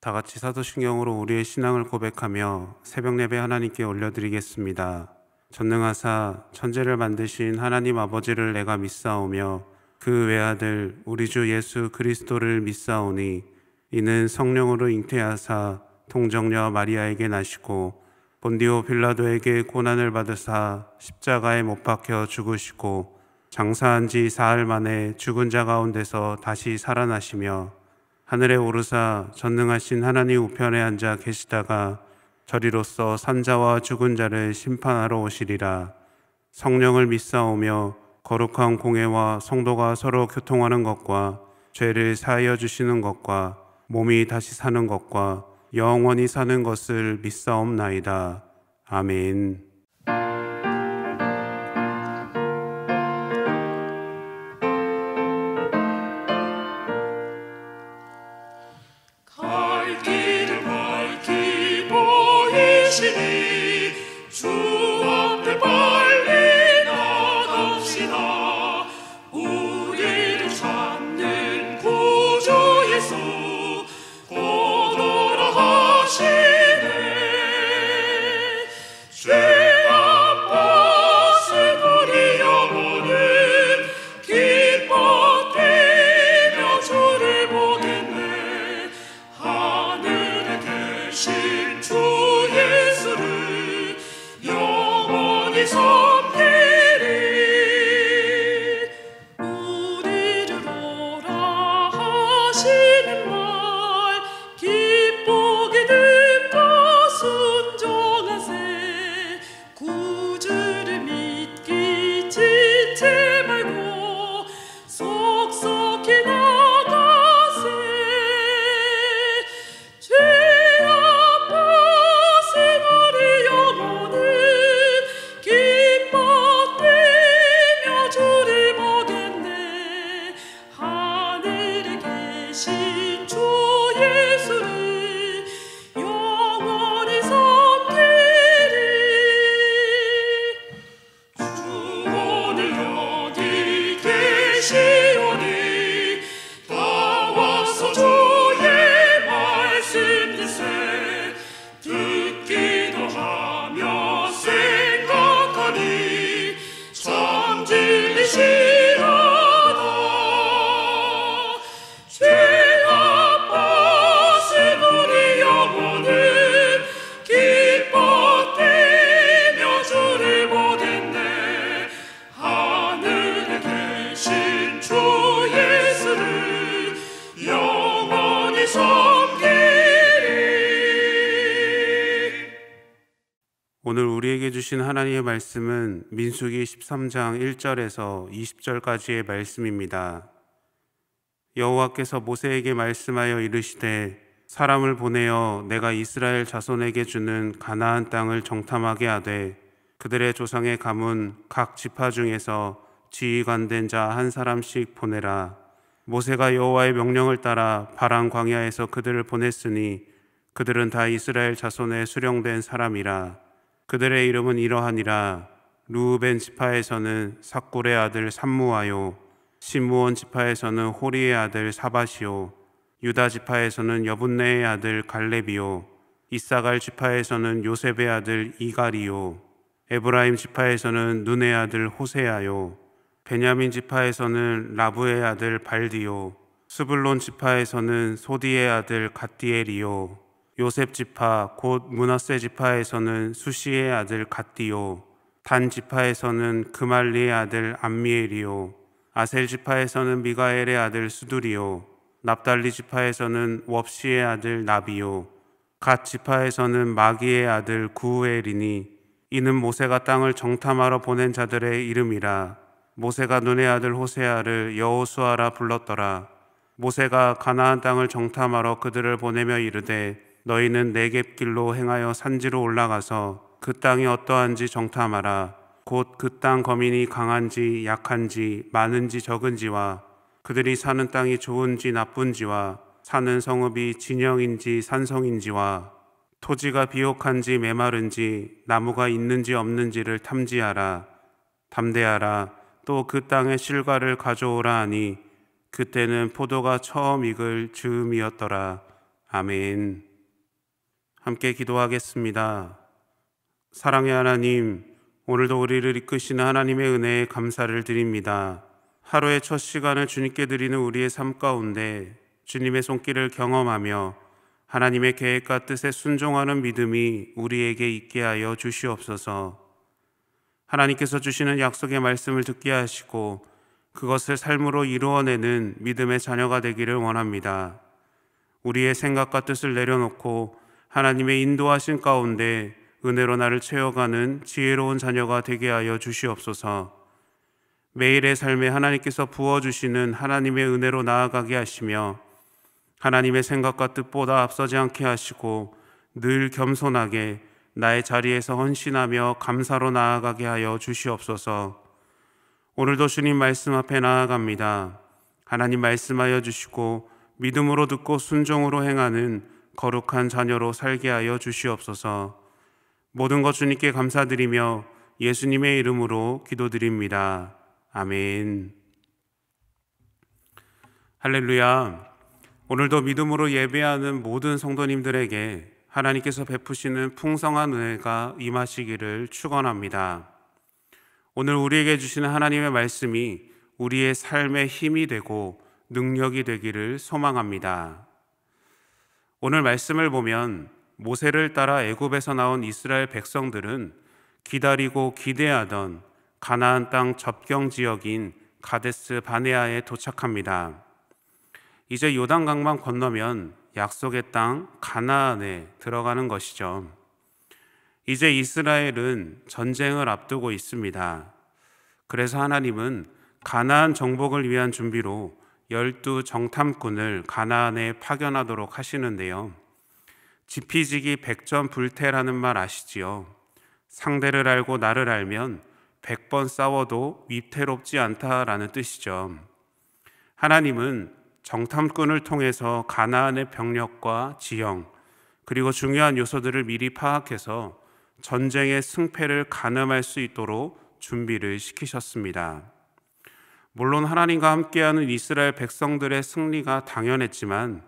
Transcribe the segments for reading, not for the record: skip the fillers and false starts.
다 같이 사도신경으로 우리의 신앙을 고백하며 새벽 예배 하나님께 올려드리겠습니다. 전능하사 천지를 만드신 하나님 아버지를 내가 믿사오며 그 외아들 우리 주 예수 그리스도를 믿사오니 이는 성령으로 잉태하사 통정녀 마리아에게 나시고 본디오 빌라도에게 고난을 받으사 십자가에 못 박혀 죽으시고 장사한 지 사흘 만에 죽은 자 가운데서 다시 살아나시며 하늘에 오르사 전능하신 하나님 우편에 앉아 계시다가 저리로서 산자와 죽은 자를 심판하러 오시리라. 성령을 믿사오며 거룩한 공회와 성도가 서로 교통하는 것과 죄를 사하여 주시는 것과 몸이 다시 사는 것과 영원히 사는 것을 믿사옵나이다. 아멘. 갈 길을 밝히 보이시니 주 앞에 빨리 나갑시다. 우리를 찾는 구주 예수 오너라 하시네. 죄 아팠을 우리 영혼은 기뻐 뛰며 주를 보겠네. 하늘에 계신 주 예수를 영원히 섬기리. 우리를 오라 하시는 말 기쁘게 듣고 순종하세. 구주를 믿기 지체 말고 속속히 나가세. 죄 아파신 우리 영혼은 기뻐 뛰며 주를 보겠네. 하늘에 계신 주 예수를 영원히 섬기리. 주 오늘 여기 계시오니 나와서 주의 말씀 듣세. 듣기도 하며 생각하니 참 진리시로다. 죄 아파신 우리 영혼은 기뻐 뛰며 주를 보겠네. 하늘에 계신 주 예수를 영원히 섬기리. 오늘 우리에게 주신 하나님의 말씀은 민수기 13장 1절에서 20절까지의 말씀입니다. 여호와께서 모세에게 말씀하여 이르시되 사람을 보내어 내가 이스라엘 자손에게 주는 가나안 땅을 정탐하게 하되 그들의 조상의 가문 각 지파 중에서 지휘관된 자 한 사람씩 보내라. 모세가 여호와의 명령을 따라 바란 광야에서 그들을 보냈으니 그들은 다 이스라엘 자손의 수령된 사람이라. 그들의 이름은 이러하니라. 루우벤 지파에서는 삭굴의 아들 삼무아요. 시므온 지파에서는 호리의 아들 사밧이요. 유다 지파에서는 여분네의 아들 갈렙이요. 이사갈 지파에서는 요셉의 아들 이갈이요. 에브라임 지파에서는 눈의 아들 호세아요. 베냐민 지파에서는 라브의 아들 발디요. 스불론 지파에서는 소디의 아들 갓디엘이요. 요셉 지파 곧 므낫세 지파에서는 수시의 아들 갓디요. 단 지파에서는 그말리의 아들 암미엘이요. 아셀 지파에서는 미가엘의 아들 수두리요. 납달리 지파에서는 웁시의 아들 나비요. 갓 지파에서는 마기의 아들 구우엘이니 이는 모세가 땅을 정탐하러 보낸 자들의 이름이라. 모세가 눈의 아들 호세아를 여호수아라 불렀더라. 모세가 가나안 땅을 정탐하러 그들을 보내며 이르되 너희는 네겝길로 행하여 산지로 올라가서 그 땅이 어떠한지 정탐하라. 곧 그 땅 거민이 강한지 약한지 많은지 적은지와 그들이 사는 땅이 좋은지 나쁜지와 사는 성읍이 진영인지 산성인지와 토지가 비옥한지 메마른지 나무가 있는지 없는지를 탐지하라. 담대하라. 또 그 땅의 실과를 가져오라 하니 그때는 포도가 처음 익을 즈음이었더라. 아멘. 함께 기도하겠습니다. 사랑의 하나님, 오늘도 우리를 이끄시는 하나님의 은혜에 감사를 드립니다. 하루의 첫 시간을 주님께 드리는 우리의 삶 가운데 주님의 손길을 경험하며 하나님의 계획과 뜻에 순종하는 믿음이 우리에게 있게 하여 주시옵소서. 하나님께서 주시는 약속의 말씀을 듣게 하시고 그것을 삶으로 이루어내는 믿음의 자녀가 되기를 원합니다. 우리의 생각과 뜻을 내려놓고 하나님의 인도하신 가운데 은혜로 나를 채워가는 지혜로운 자녀가 되게 하여 주시옵소서. 매일의 삶에 하나님께서 부어주시는 하나님의 은혜로 나아가게 하시며 하나님의 생각과 뜻보다 앞서지 않게 하시고 늘 겸손하게 나의 자리에서 헌신하며 감사로 나아가게 하여 주시옵소서. 오늘도 주님 말씀 앞에 나아갑니다. 하나님 말씀하여 주시고 믿음으로 듣고 순종으로 행하는 거룩한 자녀로 살게 하여 주시옵소서. 모든 것 주님께 감사드리며 예수님의 이름으로 기도드립니다. 아멘. 할렐루야. 오늘도 믿음으로 예배하는 모든 성도님들에게 하나님께서 베푸시는 풍성한 은혜가 임하시기를 축원합니다. 오늘 우리에게 주시는 하나님의 말씀이 우리의 삶의 힘이 되고 능력이 되기를 소망합니다. 오늘 말씀을 보면 모세를 따라 애굽에서 나온 이스라엘 백성들은 기다리고 기대하던 가나안 땅 접경 지역인 가데스 바네아에 도착합니다. 이제 요단강만 건너면 약속의 땅 가나안에 들어가는 것이죠. 이제 이스라엘은 전쟁을 앞두고 있습니다. 그래서 하나님은 가나안 정복을 위한 준비로 12 정탐꾼을 가나안에 파견하도록 하시는데요. 지피지기 백전불태라는 말 아시지요? 상대를 알고 나를 알면 100번 싸워도 위태롭지 않다라는 뜻이죠. 하나님은 정탐꾼을 통해서 가나안의 병력과 지형 그리고 중요한 요소들을 미리 파악해서 전쟁의 승패를 가늠할 수 있도록 준비를 시키셨습니다. 물론 하나님과 함께하는 이스라엘 백성들의 승리가 당연했지만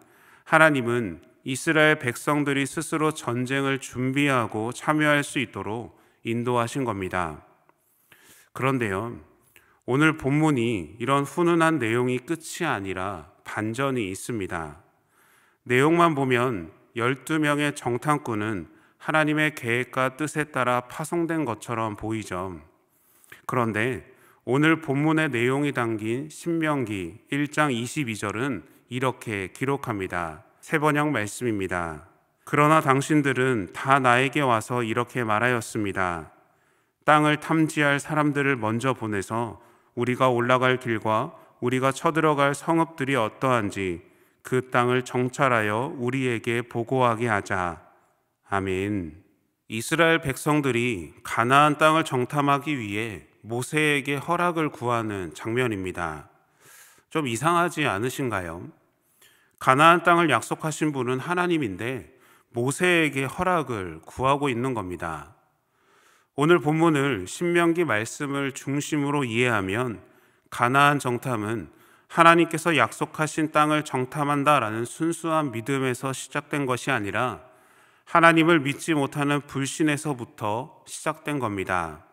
하나님은 이스라엘 백성들이 스스로 전쟁을 준비하고 참여할 수 있도록 인도하신 겁니다. 그런데요, 오늘 본문이 이런 훈훈한 내용이 끝이 아니라 반전이 있습니다. 내용만 보면 12명의 정탐꾼은 하나님의 계획과 뜻에 따라 파송된 것처럼 보이죠. 그런데 오늘 본문의 내용이 담긴 신명기 1장 22절은 이렇게 기록합니다. 세번역 말씀입니다. 그러나 당신들은 다 나에게 와서 이렇게 말하였습니다. 땅을 탐지할 사람들을 먼저 보내서 우리가 올라갈 길과 우리가 쳐들어갈 성읍들이 어떠한지 그 땅을 정찰하여 우리에게 보고하게 하자. 아멘. 이스라엘 백성들이 가나안 땅을 정탐하기 위해 모세에게 허락을 구하는 장면입니다. 좀 이상하지 않으신가요? 가나안 땅을 약속하신 분은 하나님인데 모세에게 허락을 구하고 있는 겁니다. 오늘 본문을 신명기 말씀을 중심으로 이해하면 가나안 정탐은 하나님께서 약속하신 땅을 정탐한다라는 순수한 믿음에서 시작된 것이 아니라 하나님을 믿지 못하는 불신에서부터 시작된 겁니다.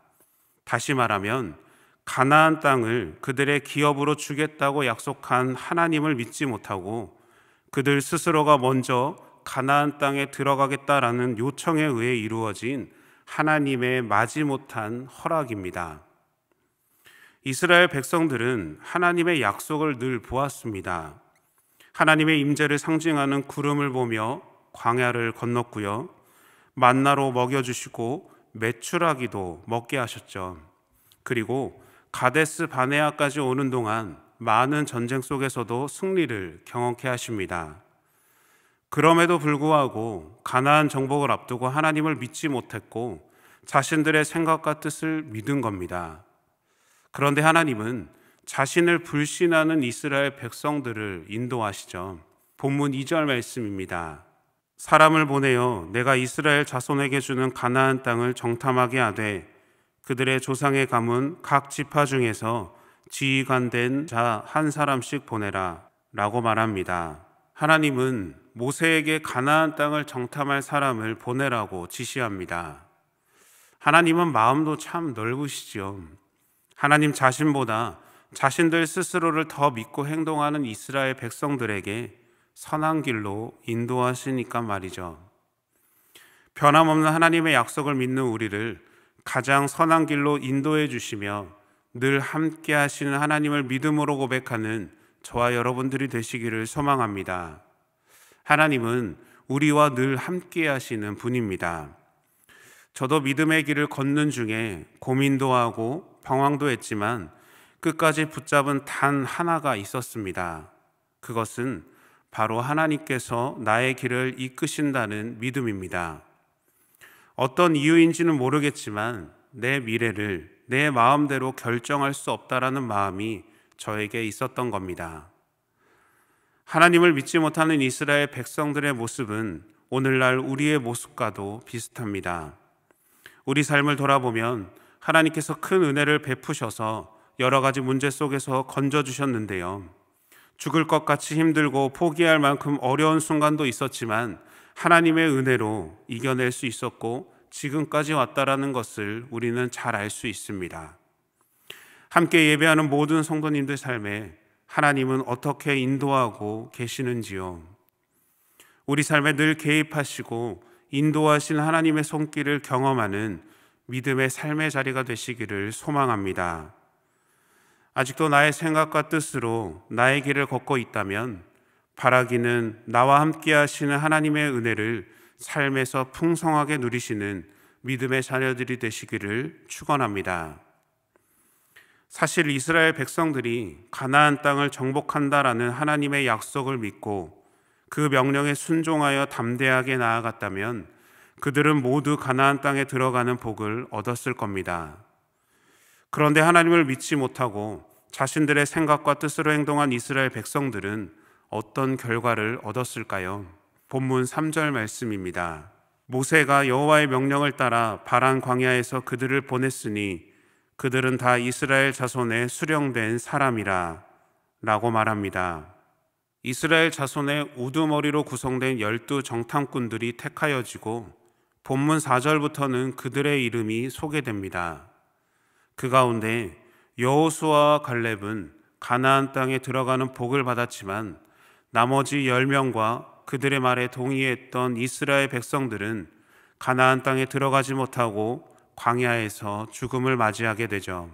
다시 말하면 가나안 땅을 그들의 기업으로 주겠다고 약속한 하나님을 믿지 못하고 그들 스스로가 먼저 가나안 땅에 들어가겠다라는 요청에 의해 이루어진 하나님의 마지못한 허락입니다. 이스라엘 백성들은 하나님의 약속을 늘 보았습니다. 하나님의 임재를 상징하는 구름을 보며 광야를 건넜고요. 만나로 먹여주시고 메추라기도 먹게 하셨죠. 그리고 가데스 바네아까지 오는 동안 많은 전쟁 속에서도 승리를 경험케 하십니다. 그럼에도 불구하고 가나안 정복을 앞두고 하나님을 믿지 못했고 자신들의 생각과 뜻을 믿은 겁니다. 그런데 하나님은 자신을 불신하는 이스라엘 백성들을 인도하시죠. 본문 2절 말씀입니다. 사람을 보내어 내가 이스라엘 자손에게 주는 가나안 땅을 정탐하게 하되 그들의 조상의 가문 각 지파 중에서 지휘관된 자 한 사람씩 보내라 라고 말합니다. 하나님은 모세에게 가나안 땅을 정탐할 사람을 보내라고 지시합니다. 하나님은 마음도 참 넓으시죠. 하나님 자신보다 자신들 스스로를 더 믿고 행동하는 이스라엘 백성들에게 선한 길로 인도하시니까 말이죠. 변함없는 하나님의 약속을 믿는 우리를 가장 선한 길로 인도해 주시며 늘 함께 하시는 하나님을 믿음으로 고백하는 저와 여러분들이 되시기를 소망합니다. 하나님은 우리와 늘 함께 하시는 분입니다. 저도 믿음의 길을 걷는 중에 고민도 하고 방황도 했지만 끝까지 붙잡은 단 하나가 있었습니다. 그것은 바로 하나님께서 나의 길을 이끄신다는 믿음입니다. 어떤 이유인지는 모르겠지만 내 미래를 내 마음대로 결정할 수 없다라는 마음이 저에게 있었던 겁니다. 하나님을 믿지 못하는 이스라엘 백성들의 모습은 오늘날 우리의 모습과도 비슷합니다. 우리 삶을 돌아보면 하나님께서 큰 은혜를 베푸셔서 여러 가지 문제 속에서 건져주셨는데요. 죽을 것 같이 힘들고 포기할 만큼 어려운 순간도 있었지만 하나님의 은혜로 이겨낼 수 있었고 지금까지 왔다라는 것을 우리는 잘 알 수 있습니다. 함께 예배하는 모든 성도님들 삶에 하나님은 어떻게 인도하고 계시는지요? 우리 삶에 늘 개입하시고 인도하신 하나님의 손길을 경험하는 믿음의 삶의 자리가 되시기를 소망합니다. 아직도 나의 생각과 뜻으로 나의 길을 걷고 있다면 바라기는 나와 함께 하시는 하나님의 은혜를 삶에서 풍성하게 누리시는 믿음의 자녀들이 되시기를 축원합니다. 사실 이스라엘 백성들이 가나안 땅을 정복한다라는 하나님의 약속을 믿고 그 명령에 순종하여 담대하게 나아갔다면 그들은 모두 가나안 땅에 들어가는 복을 얻었을 겁니다. 그런데 하나님을 믿지 못하고 자신들의 생각과 뜻으로 행동한 이스라엘 백성들은 어떤 결과를 얻었을까요? 본문 3절 말씀입니다. 모세가 여호와의 명령을 따라 바란 광야에서 그들을 보냈으니 그들은 다 이스라엘 자손의 수령된 사람이라 라고 말합니다. 이스라엘 자손의 우두머리로 구성된 12 정탐꾼들이 택하여지고 본문 4절부터는 그들의 이름이 소개됩니다. 그 가운데 여호수아와 갈렙은 가나안 땅에 들어가는 복을 받았지만 나머지 10명과 그들의 말에 동의했던 이스라엘 백성들은 가나안 땅에 들어가지 못하고 광야에서 죽음을 맞이하게 되죠.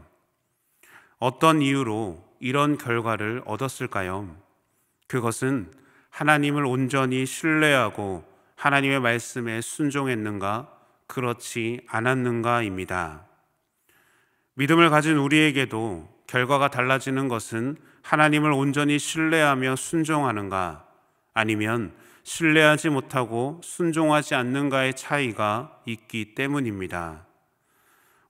어떤 이유로 이런 결과를 얻었을까요? 그것은 하나님을 온전히 신뢰하고 하나님의 말씀에 순종했는가, 그렇지 않았는가입니다. 믿음을 가진 우리에게도 결과가 달라지는 것은 하나님을 온전히 신뢰하며 순종하는가, 아니면 신뢰하지 못하고 순종하지 않는가의 차이가 있기 때문입니다.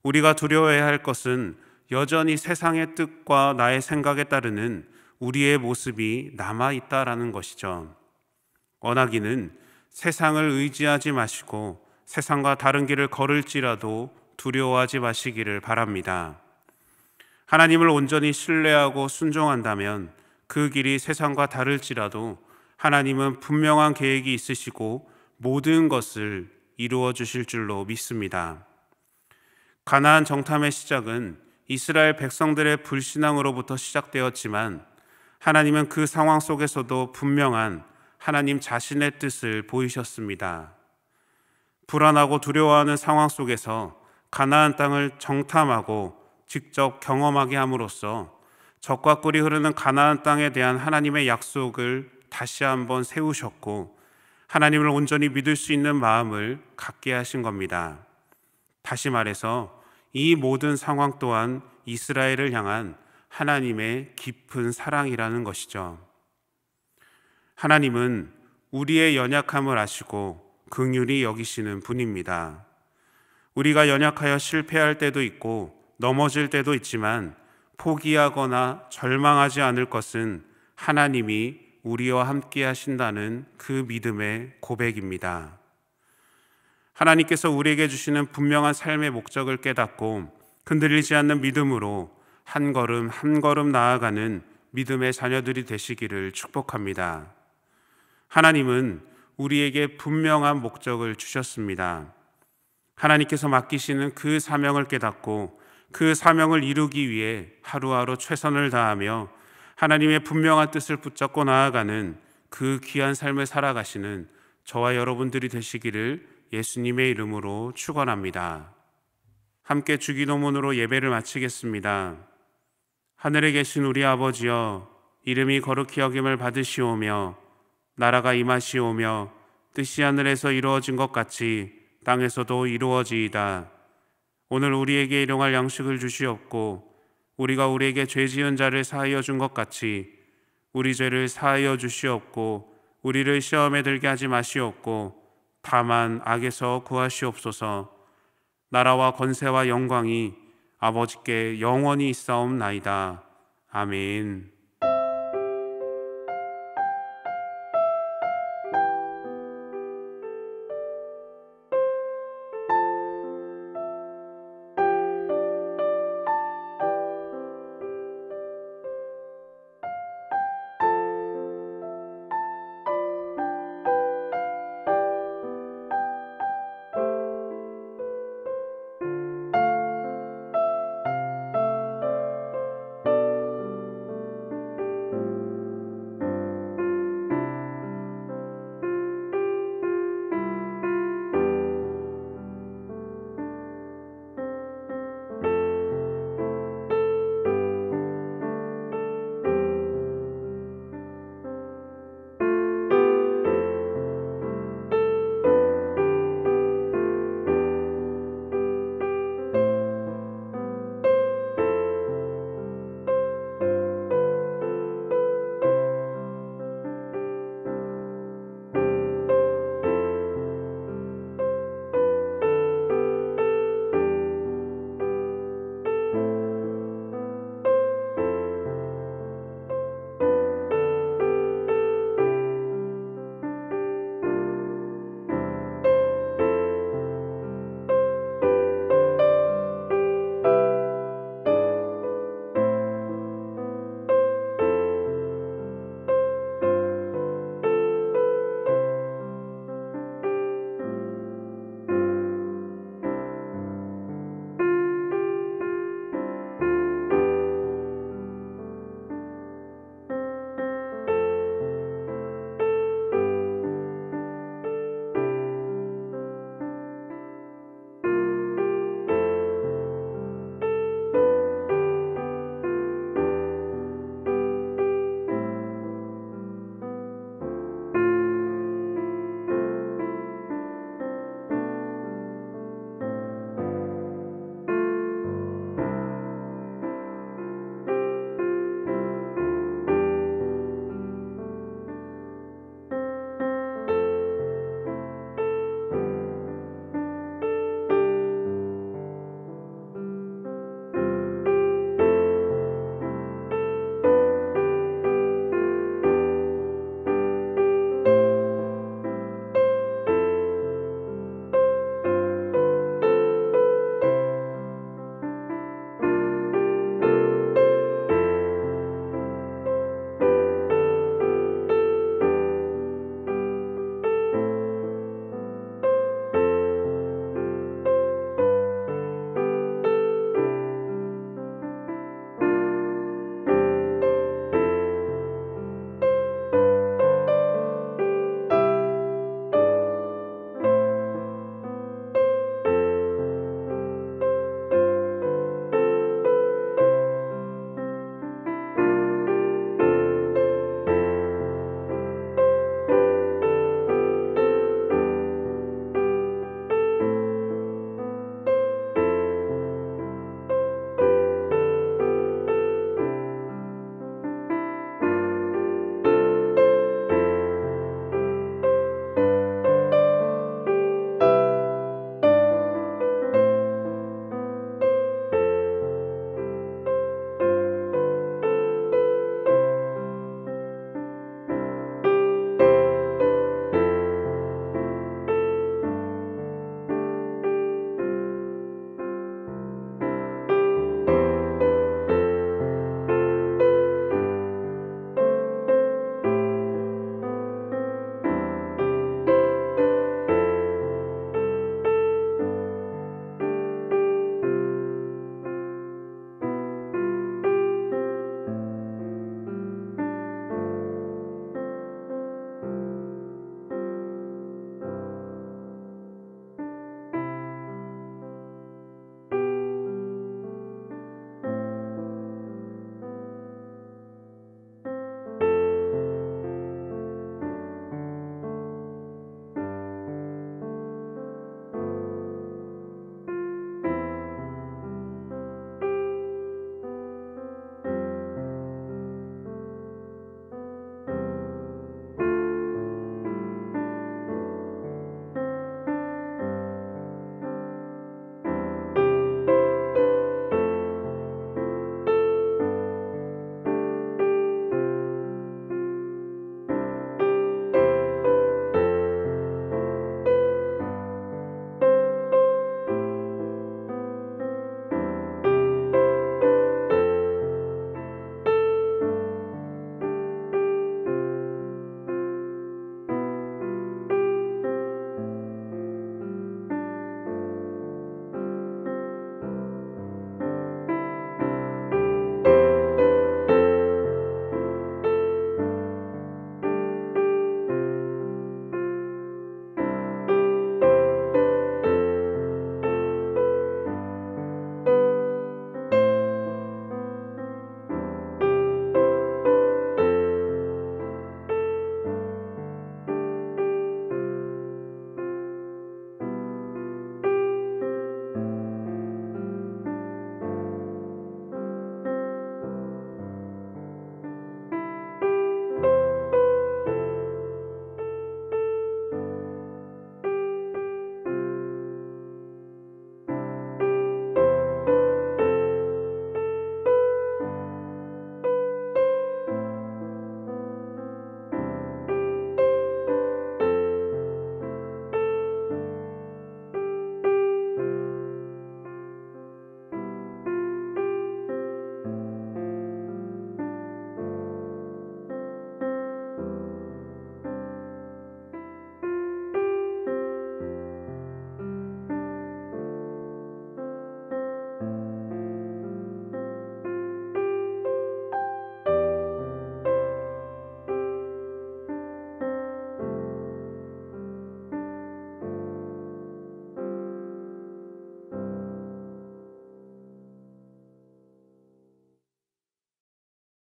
우리가 두려워해야 할 것은 여전히 세상의 뜻과 나의 생각에 따르는 우리의 모습이 남아있다라는 것이죠. 원하기는 세상을 의지하지 마시고 세상과 다른 길을 걸을지라도 두려워하지 마시기를 바랍니다. 하나님을 온전히 신뢰하고 순종한다면 그 길이 세상과 다를지라도 하나님은 분명한 계획이 있으시고 모든 것을 이루어 주실 줄로 믿습니다. 가나안 정탐의 시작은 이스라엘 백성들의 불신앙으로부터 시작되었지만 하나님은 그 상황 속에서도 분명한 하나님 자신의 뜻을 보이셨습니다. 불안하고 두려워하는 상황 속에서 가나안 땅을 정탐하고 직접 경험하게 함으로써 적과 꿀이 흐르는 가나안 땅에 대한 하나님의 약속을 다시 한번 세우셨고 하나님을 온전히 믿을 수 있는 마음을 갖게 하신 겁니다. 다시 말해서 이 모든 상황 또한 이스라엘을 향한 하나님의 깊은 사랑이라는 것이죠. 하나님은 우리의 연약함을 아시고 긍휼히 여기시는 분입니다. 우리가 연약하여 실패할 때도 있고 넘어질 때도 있지만 포기하거나 절망하지 않을 것은 하나님이 우리와 함께 하신다는 그 믿음의 고백입니다. 하나님께서 우리에게 주시는 분명한 삶의 목적을 깨닫고 흔들리지 않는 믿음으로 한 걸음 한 걸음 나아가는 믿음의 자녀들이 되시기를 축복합니다. 하나님은 우리에게 분명한 목적을 주셨습니다. 하나님께서 맡기시는 그 사명을 깨닫고 그 사명을 이루기 위해 하루하루 최선을 다하며 하나님의 분명한 뜻을 붙잡고 나아가는 그 귀한 삶을 살아가시는 저와 여러분들이 되시기를 예수님의 이름으로 축원합니다. 함께 주기도문으로 예배를 마치겠습니다. 하늘에 계신 우리 아버지여, 이름이 거룩히 여김을 받으시오며 나라가 임하시오며 뜻이 하늘에서 이루어진 것 같이 땅에서도 이루어지이다. 오늘 우리에게 일용할 양식을 주시옵고 우리가 우리에게 죄 지은 자를 사하여 준 것 같이 우리 죄를 사하여 주시옵고 우리를 시험에 들게 하지 마시옵고 다만 악에서 구하시옵소서. 나라와 권세와 영광이 아버지께 영원히 있사옵나이다. 아멘.